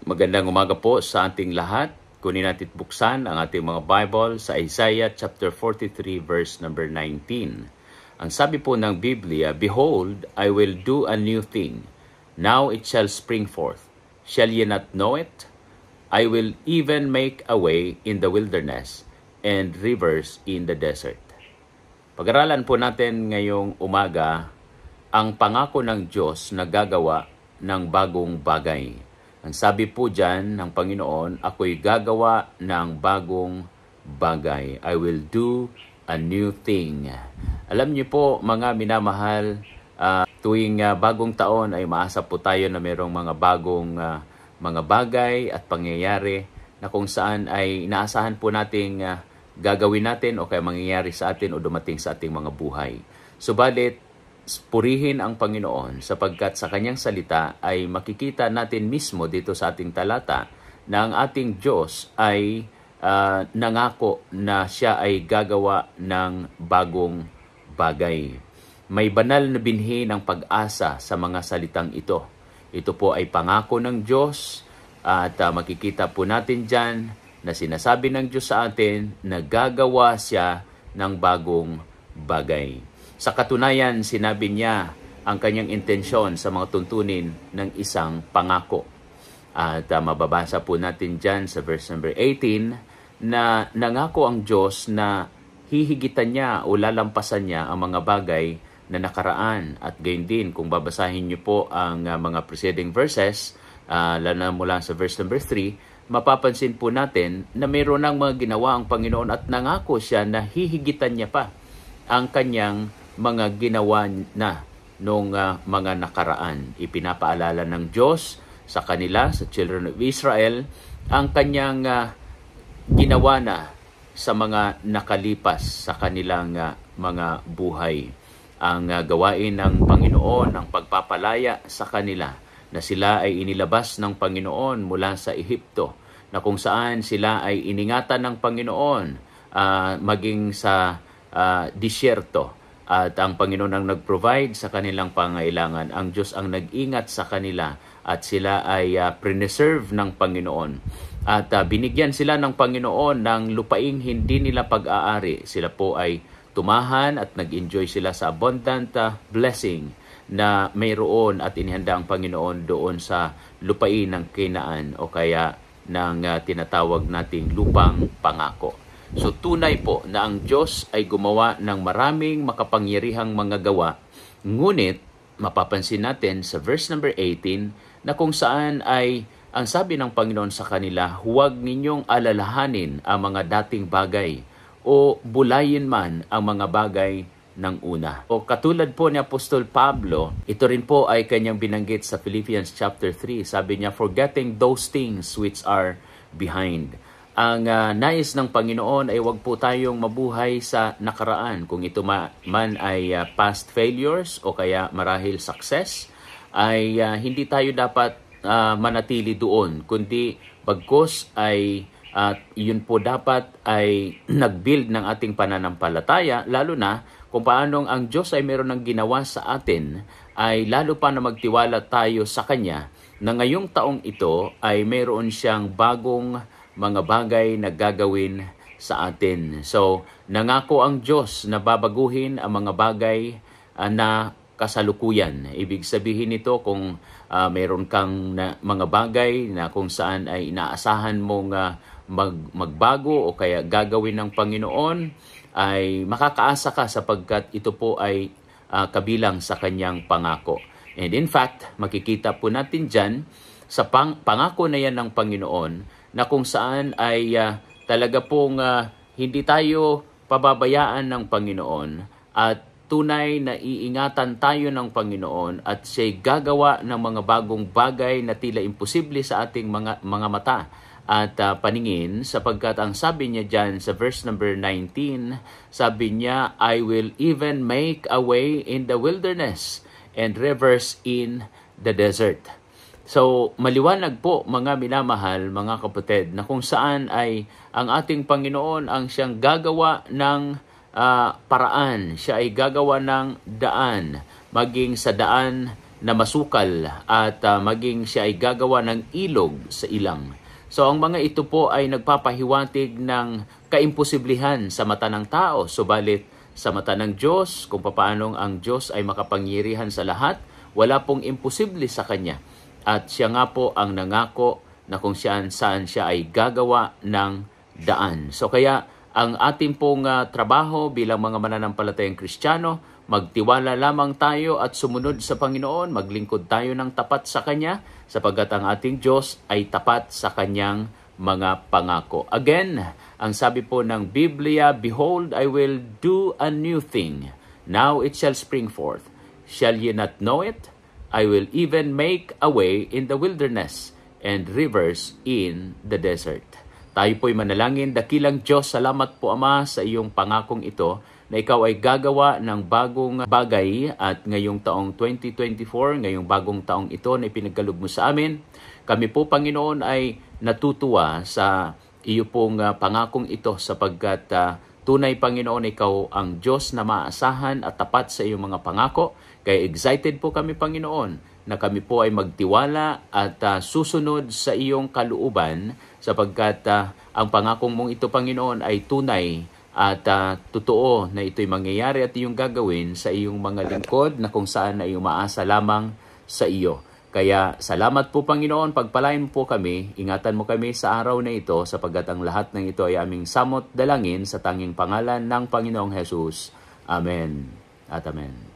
Magandang umaga po sa ating lahat. Kunin natin buksan ang ating mga Bible sa Isaiah chapter 43 verse number 19. Ang sabi po ng Biblia, "Behold, I will do a new thing. Now it shall spring forth. Shall ye not know it? I will even make a way in the wilderness and rivers in the desert." Pag-aralan po natin ngayong umaga ang pangako ng Diyos na gagawa ng bagong bagay. Ang sabi po dyan ng Panginoon, ako'y gagawa ng bagong bagay. I will do a new thing. Alam niyo po mga minamahal, tuwing bagong taon ay maasa po tayo na mayroong mga bagong mga bagay at pangyayari na kung saan ay inaasahan po nating gagawin natin o kaya mangyayari sa atin o dumating sa ating mga buhay. Subalit, purihin ang Panginoon sapagkat sa kanyang salita ay makikita natin mismo dito sa ating talata na ang ating Diyos ay nangako na siya ay gagawa ng bagong bagay. May banal na binhi ng pag-asa sa mga salitang ito. Ito po ay pangako ng Diyos at makikita po natin dyan na sinasabi ng Diyos sa atin na gagawa siya ng bagong bagay. Sa katunayan, sinabi niya ang kanyang intensyon sa mga tuntunin ng isang pangako. At mababasa po natin dyan sa verse number 18 na nangako ang Diyos na hihigitan niya o lalampasan niya ang mga bagay na nakaraan. At gayon din, kung babasahin niyo po ang mga preceding verses, lalo na mula sa verse number 3, mapapansin po natin na mayroon ng mga ginawa ang Panginoon at nangako siya na hihigitan niya pa ang kanyang mga ginawa na nung mga nakaraan. Ipinapaalala ng Diyos sa kanila, sa children of Israel, ang kanyang ginawa na sa mga nakalipas sa kanilang mga buhay. Ang gawain ng Panginoon, ang pagpapalaya sa kanila, na sila ay inilabas ng Panginoon mula sa Ehipto, na kung saan sila ay iningatan ng Panginoon maging sa disyerto. At ang Panginoon ang nag-provide sa kanilang pangailangan. Ang Diyos ang nag-ingat sa kanila at sila ay preserve ng Panginoon. At binigyan sila ng Panginoon ng lupaing hindi nila pag-aari. Sila po ay tumahan at nag-enjoy sila sa abundant blessing na mayroon at inihanda ang Panginoon doon sa lupain ng Kinaan o kaya ng tinatawag nating lupang pangako. So tunay po na ang Diyos ay gumawa ng maraming makapangyarihang mga gawa. Ngunit mapapansin natin sa verse number 18 na kung saan ay ang sabi ng Panginoon sa kanila, huwag ninyong alalahanin ang mga dating bagay o bulayin man ang mga bagay ng una. O katulad po ni Apostol Pablo, ito rin po ay kanyang binanggit sa Philippians chapter 3. Sabi niya, forgetting those things which are behind. Ang nais ng Panginoon ay wag po tayong mabuhay sa nakaraan. Kung ito man ay past failures o kaya marahil success, ay hindi tayo dapat manatili doon. Kundi bagkus ay yun po dapat ay nag-build ng ating pananampalataya, lalo na kung paanong ang Diyos ay meron ng ginawa sa atin, ay lalo pa na magtiwala tayo sa Kanya na ngayong taong ito ay meron siyang bagong mga bagay na gagawin sa atin. So, nangako ang Diyos na babaguhin ang mga bagay na kasalukuyan. Ibig sabihin nito kung mayroon kang mga bagay na kung saan ay inaasahan mong magbago o kaya gagawin ng Panginoon, ay makakaasa ka sapagkat ito po ay kabilang sa kanyang pangako. And in fact, makikita po natin dyan sa pangako na yan ng Panginoon na kung saan ay talaga pong hindi tayo pababayaan ng Panginoon at tunay na iingatan tayo ng Panginoon at siya'y gagawa ng mga bagong bagay na tila imposible sa ating mga mata at paningin, sapagkat ang sabi niya dyan sa verse number 19, sabi niya, I will even make a way in the wilderness and rivers in the desert. So, maliwanag po mga minamahal, mga kapatid, na kung saan ay ang ating Panginoon ang siyang gagawa ng paraan. Siya ay gagawa ng daan, maging sa daan na masukal at maging siya ay gagawa ng ilog sa ilang. So ang mga ito po ay nagpapahiwatig ng kaimposiblihan sa mata ng tao, subalit sa mata ng Diyos, kung paanong ang Diyos ay makapangyarihan sa lahat, wala pong imposible sa Kanya. At siya nga po ang nangako na kung saan siya ay gagawa ng daan. So kaya ang ating pong trabaho bilang mga mananampalatayang Kristiyano, magtiwala lamang tayo at sumunod sa Panginoon, maglingkod tayo ng tapat sa Kanya, sapagkat ang ating Diyos ay tapat sa Kanyang mga pangako. Again, ang sabi po ng Biblia, "Behold, I will do a new thing. Now it shall spring forth. Shall ye not know it? I will even make a way in the wilderness and rivers in the desert." Tayo po'y manalangin. Dakilang Diyos, salamat po Ama sa iyong pangakong ito na ikaw ay gagawa ng bagong bagay at ngayong taong 2024, ngayong bagong taong ito na ipinagkaloob mo sa amin. Kami po Panginoon ay natutuwa sa iyo pong pangakong ito sapagkat tunay Panginoon, ikaw ang Diyos na maasahan at tapat sa iyong mga pangako. Kaya excited po kami Panginoon na kami po ay magtiwala at susunod sa iyong kalooban sapagkat ang pangakong mong ito Panginoon ay tunay at totoo na ito'y mangyayari at iyong gagawin sa iyong mga lingkod na kung saan ay umaasa lamang sa iyo. Kaya salamat po Panginoon, pagpalain po kami, ingatan mo kami sa araw na ito sapagkat ang lahat ng ito ay aming samot dalangin sa tanging pangalan ng Panginoong Jesus. Amen at amen.